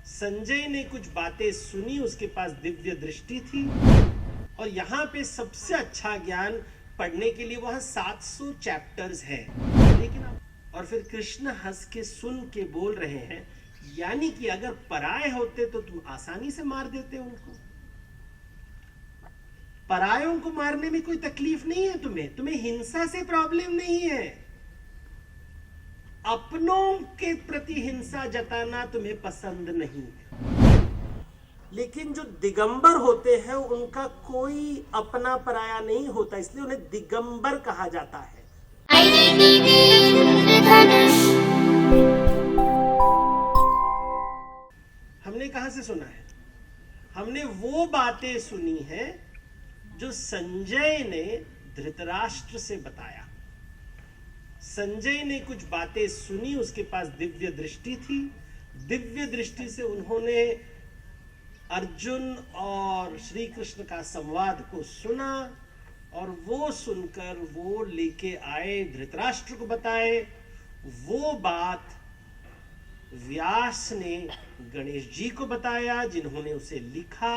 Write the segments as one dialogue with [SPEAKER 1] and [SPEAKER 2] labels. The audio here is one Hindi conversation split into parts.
[SPEAKER 1] संजय ने कुछ बातें सुनी, उसके पास दिव्य दृष्टि थी और यहाँ पे सबसे अच्छा ज्ञान पढ़ने के लिए वहां 700 चैप्टर्स है। लेकिन और फिर कृष्ण हंस के सुन के बोल रहे हैं, यानी कि अगर पराये होते तो तुम आसानी से मार देते उनको। परायों को मारने में कोई तकलीफ नहीं है तुम्हें हिंसा से प्रॉब्लम नहीं है। अपनों के प्रति हिंसा जताना तुम्हें पसंद नहीं है। लेकिन जो दिगंबर होते हैं उनका कोई अपना पराया नहीं होता, इसलिए उन्हें दिगंबर कहा जाता है। हमने कहां से सुना है? हमने वो बातें सुनी है जो संजय ने धृतराष्ट्र से बताया। संजय ने कुछ बातें सुनी, उसके पास दिव्य दृष्टि थी। दिव्य दृष्टि से उन्होंने अर्जुन और श्री कृष्ण का संवाद को सुना और वो सुनकर वो लेके आए, धृतराष्ट्र को बताए। वो बात व्यास ने गणेश जी को बताया, जिन्होंने उसे लिखा,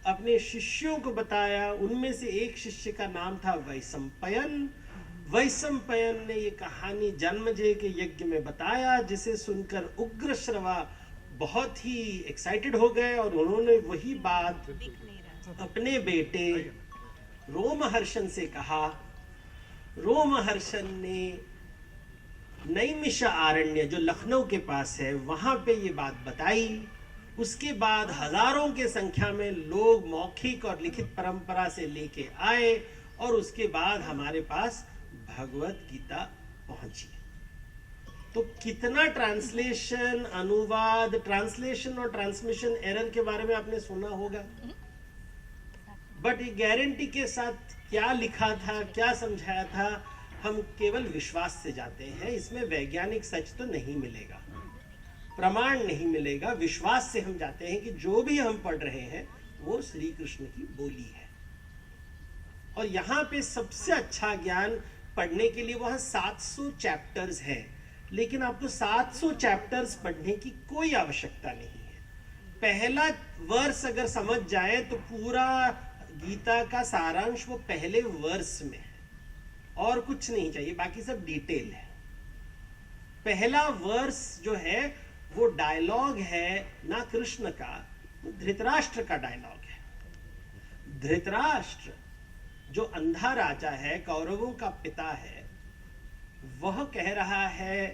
[SPEAKER 1] अपने शिष्यों को बताया। उनमें से एक शिष्य का नाम था वैशंपायन। वैशंपायन ने ये कहानी जन्मेजय के यज्ञ में बताया, जिसे सुनकर उग्रश्रवा बहुत ही एक्साइटेड हो गए और उन्होंने वही बात अपने बेटे रोमहर्षण से कहा। रोमहर्षण ने नैमिषारण्य जो लखनऊ के पास है वहां पे ये बात बताई। उसके बाद हजारों के संख्या में लोग मौखिक और लिखित परंपरा से लेके आए और उसके बाद हमारे पास भगवत गीता पहुंची। तो कितना ट्रांसलेशन, अनुवाद, ट्रांसलेशन और ट्रांसमिशन एरर के बारे में आपने सुना होगा, बट ये गारंटी के साथ क्या लिखा था, क्या समझाया था, हम केवल विश्वास से जाते हैं। इसमें वैज्ञानिक सच तो नहीं मिलेगा, प्रमाण नहीं मिलेगा। विश्वास से हम जाते हैं कि जो भी हम पढ़ रहे हैं वो श्री कृष्ण की बोली है। और यहाँ पे सबसे अच्छा ज्ञान पढ़ने के लिए वहां 700 चैप्टर्स है, लेकिन आपको 700 चैप्टर्स पढ़ने की कोई आवश्यकता नहीं है। पहला वर्स अगर समझ जाए तो पूरा गीता का सारांश वो पहले वर्स में है और कुछ नहीं चाहिए, बाकी सब डिटेल है। पहला वर्स जो है वो डायलॉग है ना कृष्ण का, वो धृतराष्ट्र का डायलॉग है। धृतराष्ट्र जो अंधा राजा है, कौरवों का पिता है, वह कह रहा है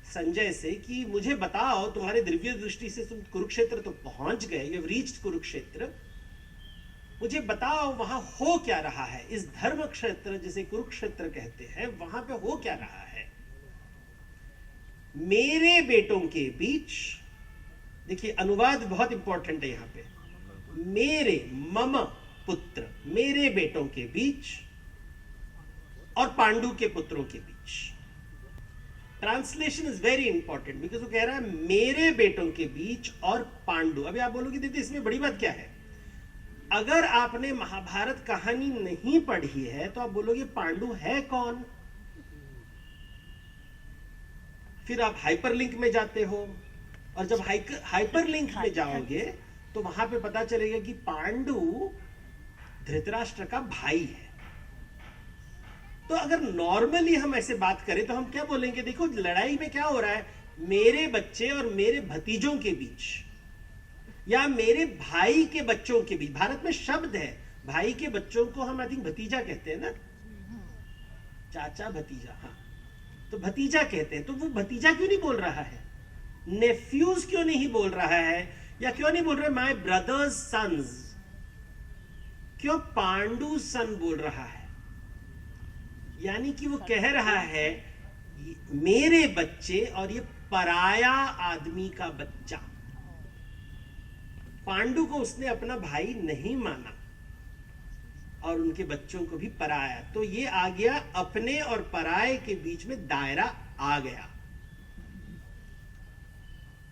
[SPEAKER 1] संजय से कि मुझे बताओ, तुम्हारे दिव्य दृष्टि से तुम कुरुक्षेत्र तो पहुंच गए, यू हैव रीच्ड कुरुक्षेत्र, मुझे बताओ वहां हो क्या रहा है। इस धर्म क्षेत्र जिसे कुरुक्षेत्र कहते हैं वहां पे हो क्या रहा है। मेरे बेटों के बीच, देखिए अनुवाद बहुत इंपॉर्टेंट है यहां पे, मेरे मम पुत्र, मेरे बेटों के बीच और पांडु के पुत्रों के बीच। Translation is very important because वो कह रहा है मेरे बेटों के बीच और पांडु। अभी आप बोलोगे दीदी इसमें बड़ी बात क्या है? अगर आपने महाभारत कहानी नहीं पढ़ी है तो आप बोलोगे पांडु है कौन? फिर आप हाइपरलिंक में जाते हो और जब हाइपरलिंक में जाओगे तो वहां पे पता चलेगा कि पांडु धृतराष्ट्र का भाई है। तो अगर नॉर्मली हम ऐसे बात करें तो हम क्या बोलेंगे? देखो लड़ाई में क्या हो रहा है, मेरे बच्चे और मेरे भतीजों के बीच या मेरे भाई के बच्चों के बीच। भारत में शब्द है, भाई के बच्चों को हम आई थिंक भतीजा कहते हैं ना, चाचा भतीजा, हाँ तो भतीजा कहते हैं। तो वो भतीजा क्यों नहीं बोल रहा है? नेफ्यूज क्यों नहीं बोल रहा है? या क्यों नहीं बोल रहा है माय ब्रदर्स सन्स? क्यों पांडु सन बोल रहा है? यानी कि वो कह रहा है मेरे बच्चे और ये पराया आदमी का बच्चा। पांडु को उसने अपना भाई नहीं माना और उनके बच्चों को भी पराया। तो ये आ गया, अपने और पराये के बीच में दायरा आ गया।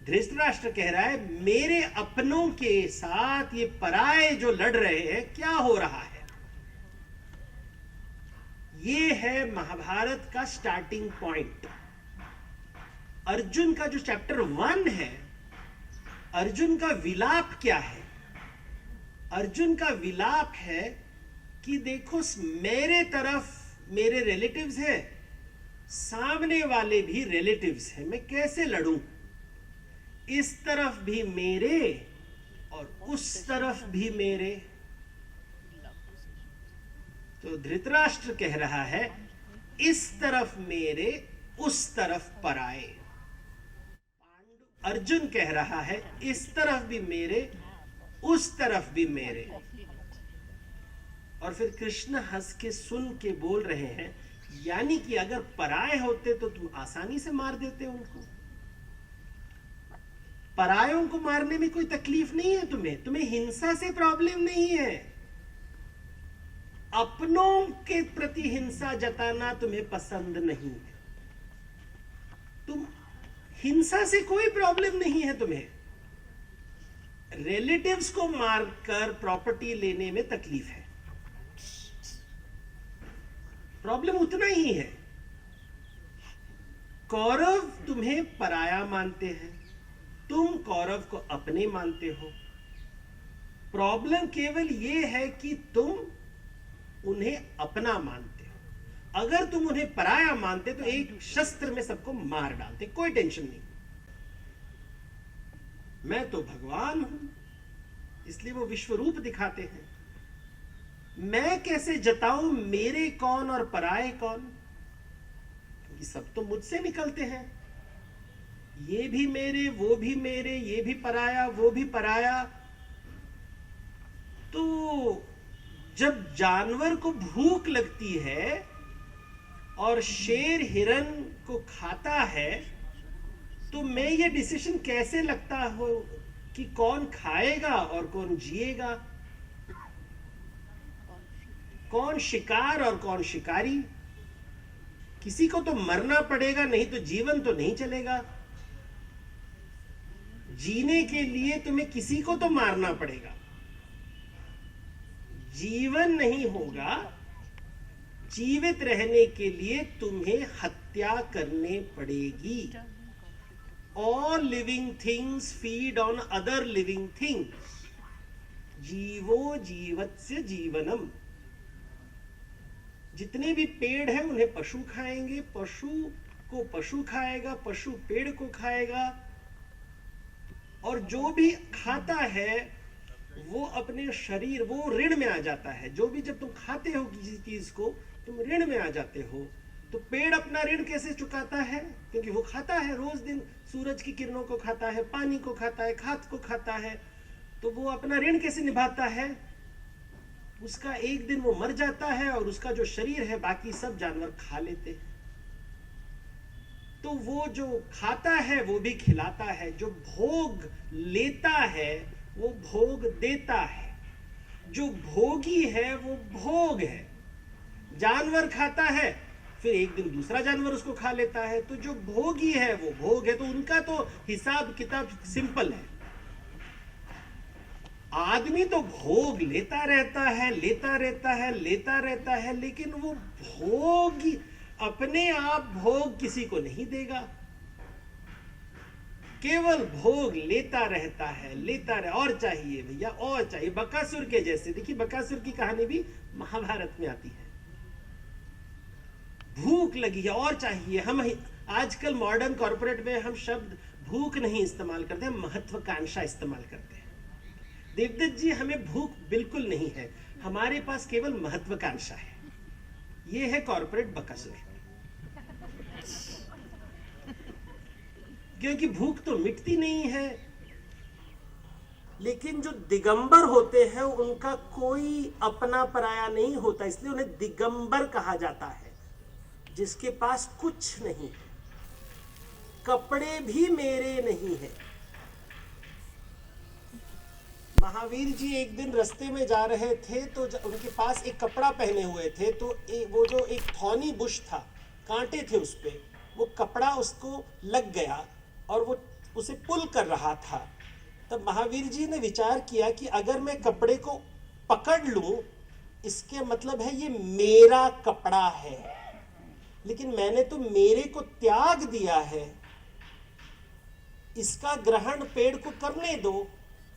[SPEAKER 1] धृतराष्ट्र कह रहा है मेरे अपनों के साथ ये पराये जो लड़ रहे हैं, क्या हो रहा है? ये है महाभारत का स्टार्टिंग पॉइंट। अर्जुन का जो चैप्टर 1 है अर्जुन का विलाप क्या है? अर्जुन का विलाप है कि देखो मेरे तरफ मेरे रिलेटिव्स हैं, सामने वाले भी रिलेटिव्स हैं, मैं कैसे लड़ूं? इस तरफ भी मेरे और उस तरफ भी मेरे। तो धृतराष्ट्र कह रहा है इस तरफ मेरे, उस तरफ पराए। अर्जुन कह रहा है इस तरफ भी मेरे, उस तरफ भी मेरे। और फिर कृष्ण हंस के सुन के बोल रहे हैं, यानी कि अगर पराये होते तो तुम आसानी से मार देते उनको। परायों को मारने में कोई तकलीफ नहीं है तुम्हें हिंसा से प्रॉब्लम नहीं है। अपनों के प्रति हिंसा जताना तुम्हें पसंद नहीं है। तुम हिंसा से कोई प्रॉब्लम नहीं है तुम्हें। रिलेटिव्स को मारकर प्रॉपर्टी लेने में तकलीफ है, प्रॉब्लम उतना ही है। कौरव तुम्हें पराया मानते हैं, तुम कौरव को अपने मानते हो। प्रॉब्लम केवल यह है कि तुम उन्हें अपना मानते हो। अगर तुम उन्हें पराया मानते तो एक शस्त्र में सबको मार डालते, कोई टेंशन नहीं। मैं तो भगवान हूं, इसलिए वो विश्व रूप दिखाते हैं। मैं कैसे जताऊं मेरे कौन और पराये कौन? क्योंकि सब तो मुझसे निकलते हैं। ये भी मेरे, वो भी मेरे, ये भी पराया, वो भी पराया। तो जब जानवर को भूख लगती है और शेर हिरन को खाता है, तो मैं ये डिसीजन कैसे लगता हो कि कौन खाएगा और कौन जिएगा, कौन शिकार और कौन शिकारी? किसी को तो मरना पड़ेगा, नहीं तो जीवन तो नहीं चलेगा। जीने के लिए तुम्हें किसी को तो मारना पड़ेगा। जीवन नहीं होगा, जीवित रहने के लिए तुम्हें हत्या करने पड़ेगी। All living things feed on other living things. जीवो जीवत्स्य जीवनम। जितने भी पेड़ हैं उन्हें पशु खाएंगे, पशु को पशु खाएगा, पशु पेड़ को खाएगा। और जो भी खाता है वो अपने शरीर, वो ऋण में आ जाता है। जो भी, जब तुम खाते हो किसी चीज को, तुम ऋण में आ जाते हो। तो पेड़ अपना ऋण कैसे चुकाता है? क्योंकि वो खाता है, रोज दिन सूरज की किरणों को खाता है, पानी को खाता है, खाद को खाता है। तो वो अपना ऋण कैसे निभाता है? उसका एक दिन वो मर जाता है और उसका जो शरीर है बाकी सब जानवर खा लेते हैं। तो वो जो खाता है वो भी खिलाता है, जो भोग लेता है वो भोग देता है। जो भोगी है वो भोग है। जानवर खाता है, फिर एक दिन दूसरा जानवर उसको खा लेता है। तो जो भोगी है वो भोग है। तो उनका तो हिसाब किताब सिंपल है। आदमी तो भोग लेता रहता है, लेता रहता है, लेता रहता है, लेकिन वो भोग अपने आप भोग किसी को नहीं देगा। केवल भोग लेता रहता है, लेता रहे, और चाहिए भैया, और चाहिए। बकासुर के जैसे, देखिए बकासुर की कहानी भी महाभारत में आती है। भूख लगी है और चाहिए। हम आजकल मॉडर्न कॉर्पोरेट में हम शब्द भूख नहीं इस्तेमाल करते हैं, महत्वाकांक्षा इस्तेमाल करते हैं। देवदत्त जी, हमें भूख बिल्कुल नहीं है, हमारे पास केवल महत्वाकांक्षा है। यह है कॉर्पोरेट बकासुर। क्योंकि भूख तो मिटती नहीं है, लेकिन जो दिगंबर होते हैं उनका कोई अपना पराया नहीं होता, इसलिए उन्हें दिगंबर कहा जाता है। जिसके पास कुछ नहीं है, कपड़े भी मेरे नहीं है। महावीर जी एक दिन रास्ते में जा रहे थे तो उनके पास एक कपड़ा पहने हुए थे। तो वो जो एक थॉनी बुश था, कांटे थे उस पे, वो कपड़ा उसको लग गया और वो उसे पुल कर रहा था। तब महावीर जी ने विचार किया कि अगर मैं कपड़े को पकड़ लूं, इसके मतलब है ये मेरा कपड़ा है, लेकिन मैंने तो मेरे को त्याग दिया है, इसका ग्रहण पेड़ को करने दो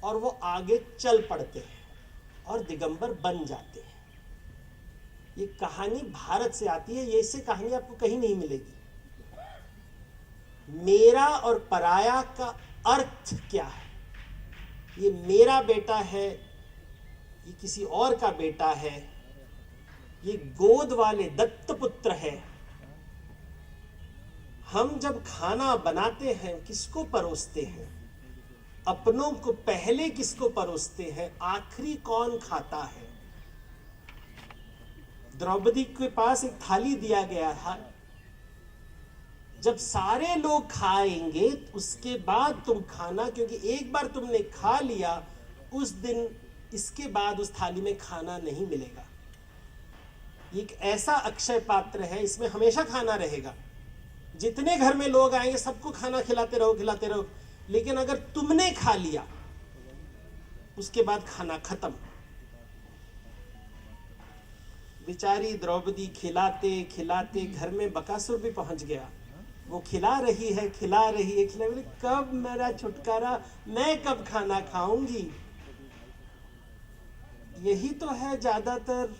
[SPEAKER 1] और वो आगे चल पड़ते हैं और दिगंबर बन जाते हैं। ये कहानी भारत से आती है, ये इससे कहानी आपको कहीं नहीं मिलेगी। मेरा और पराया का अर्थ क्या है? ये मेरा बेटा है, ये किसी और का बेटा है, ये गोद वाले दत्तपुत्र है। हम जब खाना बनाते हैं किसको परोसते हैं? अपनों को पहले किसको परोसते हैं? आखिरी कौन खाता है? द्रौपदी के पास एक थाली दिया गया था, जब सारे लोग खाएंगे उसके बाद तुम खाना, क्योंकि एक बार तुमने खा लिया उस दिन इसके बाद उस थाली में खाना नहीं मिलेगा। एक ऐसा अक्षय पात्र है, इसमें हमेशा खाना रहेगा। जितने घर में लोग आएंगे सबको खाना खिलाते रहो, लेकिन अगर तुमने खा लिया उसके बाद खाना खत्म। बेचारी द्रौपदी खिलाते खिलाते घर में बकासुर भी पहुंच गया। वो खिला रही है, कब मेरा छुटकारा, मैं कब खाना खाऊंगी। यही तो है ज्यादातर,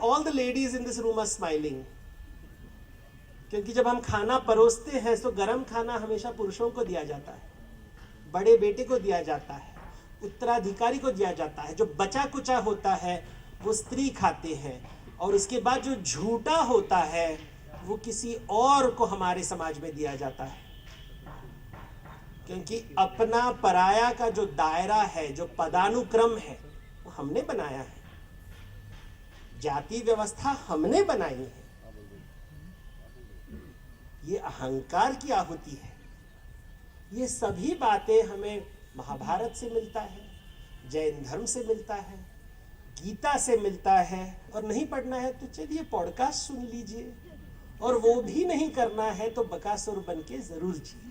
[SPEAKER 1] all the ladies in this room are smiling, क्योंकि जब हम खाना परोसते हैं तो गरम खाना हमेशा पुरुषों को दिया जाता है, बड़े बेटे को दिया जाता है, उत्तराधिकारी को दिया जाता है। जो बचा कुचा होता है वो स्त्री खाते हैं, और उसके बाद जो झूठा होता है वो किसी और को हमारे समाज में दिया जाता है। क्योंकि अपना पराया का जो दायरा है, जो पदानुक्रम है, वो हमने बनाया है, जाति व्यवस्था हमने बनाई है। ये अहंकार की आहुति है। ये सभी बातें हमें महाभारत से मिलता है, जैन धर्म से मिलता है, गीता से मिलता है। और नहीं पढ़ना है तो चलिए पॉडकास्ट सुन लीजिए, और वो भी नहीं करना है तो बकासुर बन के जरूर जिए।